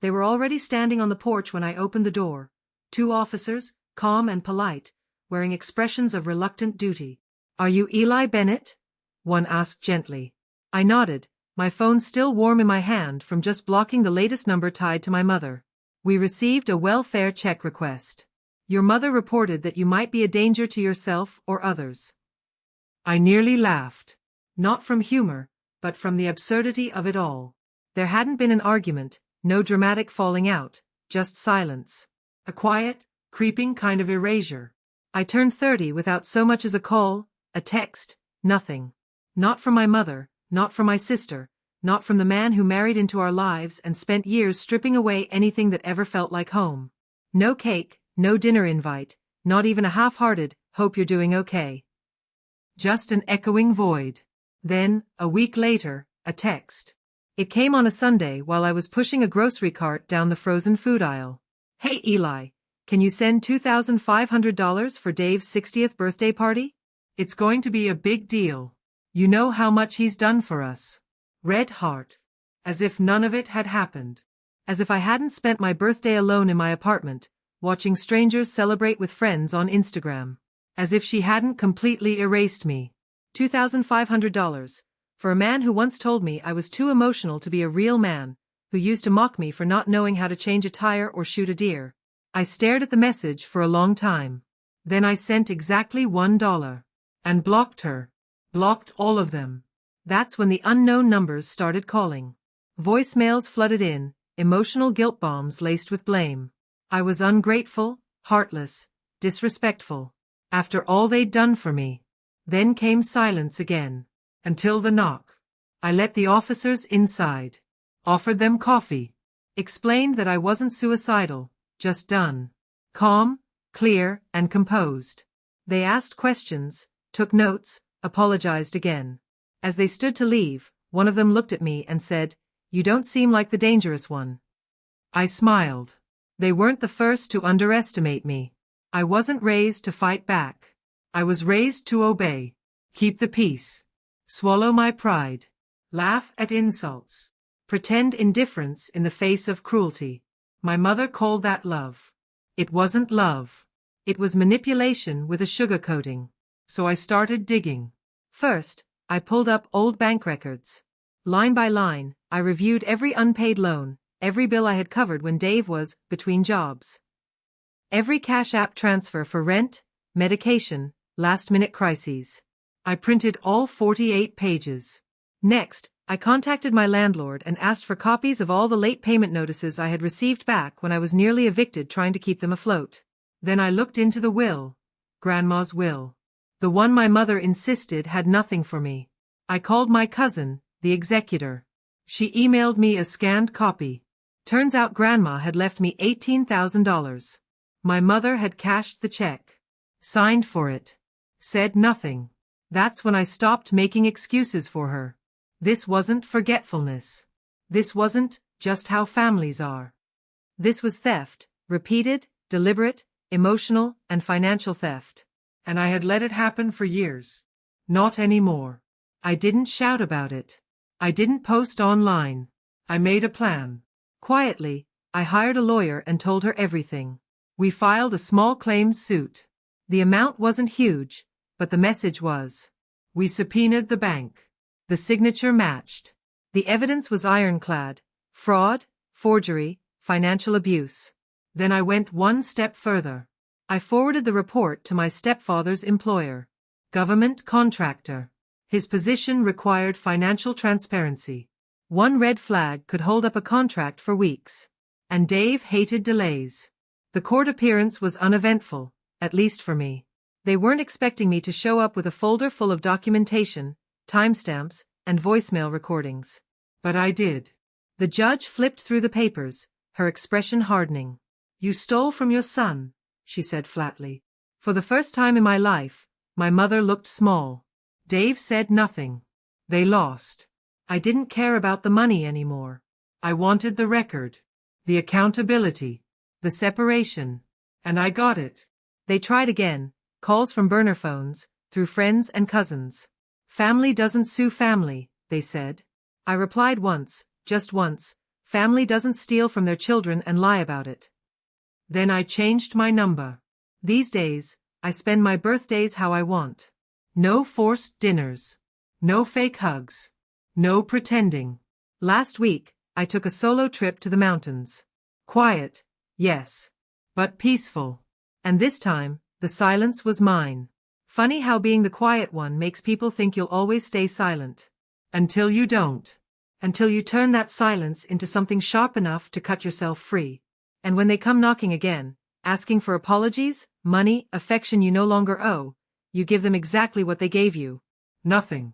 They were already standing on the porch when I opened the door. 2 officers, calm and polite, wearing expressions of reluctant duty. "Are you Eli Bennett?" one asked gently. I nodded, my phone still warm in my hand from just blocking the latest number tied to my mother. "We received a welfare check request. Your mother reported that you might be a danger to yourself or others." I nearly laughed. Not from humor, but from the absurdity of it all. There hadn't been an argument, no dramatic falling out, just silence. A quiet, creeping kind of erasure. I turned 30 without so much as a call, a text, nothing. Not from my mother, not from my sister, not from the man who married into our lives and spent years stripping away anything that ever felt like home. No cake, no dinner invite, not even a half-hearted, "Hope you're doing okay." Just an echoing void. Then, a week later, a text. It came on a Sunday while I was pushing a grocery cart down the frozen food aisle. "Hey Eli, can you send $2,500 for Dave's 60th birthday party? It's going to be a big deal. You know how much he's done for us." Red heart. As if none of it had happened. As if I hadn't spent my birthday alone in my apartment, watching strangers celebrate with friends on Instagram. As if she hadn't completely erased me. $2,500. For a man who once told me I was too emotional to be a real man, who used to mock me for not knowing how to change a tire or shoot a deer. I stared at the message for a long time. Then I sent exactly $1. And blocked her. Blocked all of them. That's when the unknown numbers started calling. Voicemails flooded in, emotional guilt bombs laced with blame. I was ungrateful, heartless, disrespectful. After all they'd done for me. Then came silence again. Until the knock. I let the officers inside. Offered them coffee. Explained that I wasn't suicidal, just done. Calm, clear, and composed. They asked questions, took notes, apologized again. As they stood to leave, one of them looked at me and said, "You don't seem like the dangerous one." I smiled. They weren't the first to underestimate me. I wasn't raised to fight back. I was raised to obey. Keep the peace. Swallow my pride. Laugh at insults. Pretend indifference in the face of cruelty. My mother called that love. It wasn't love. It was manipulation with a sugar coating. So I started digging. First, I pulled up old bank records. Line by line, I reviewed every unpaid loan, every bill I had covered when Dave was between jobs. Every Cash App transfer for rent, medication, last-minute crises. I printed all 48 pages. Next, I contacted my landlord and asked for copies of all the late payment notices I had received back when I was nearly evicted trying to keep them afloat. Then I looked into the will. Grandma's will. The one my mother insisted had nothing for me. I called my cousin, the executor. She emailed me a scanned copy. Turns out Grandma had left me $18,000. My mother had cashed the check. Signed for it. Said nothing. That's when I stopped making excuses for her. This wasn't forgetfulness. This wasn't just how families are. This was theft, repeated, deliberate, emotional, and financial theft. And I had let it happen for years. Not anymore. I didn't shout about it. I didn't post online. I made a plan. Quietly, I hired a lawyer and told her everything. We filed a small claims suit. The amount wasn't huge, but the message was. We subpoenaed the bank. The signature matched. The evidence was ironclad. Fraud, forgery, financial abuse. Then I went one step further. I forwarded the report to my stepfather's employer. Government contractor. His position required financial transparency. One red flag could hold up a contract for weeks. And Dave hated delays. The court appearance was uneventful, at least for me. They weren't expecting me to show up with a folder full of documentation, timestamps, and voicemail recordings. But I did. The judge flipped through the papers, her expression hardening. "You stole from your son," she said flatly. For the first time in my life, my mother looked small. Dave said nothing. They lost. I didn't care about the money anymore. I wanted the record. The accountability. The separation. And I got it. They tried again. Calls from burner phones, through friends and cousins. Family doesn't sue family, they said. I replied once, just once, Family doesn't steal from their children and lie about it. Then I changed my number. These days, I spend my birthdays how I want. No forced dinners. No fake hugs. No pretending. Last week, I took a solo trip to the mountains. Quiet, yes. But peaceful. And this time, the silence was mine. Funny how being the quiet one makes people think you'll always stay silent. Until you don't. Until you turn that silence into something sharp enough to cut yourself free. And when they come knocking again, asking for apologies, money, affection you no longer owe, you give them exactly what they gave you. Nothing.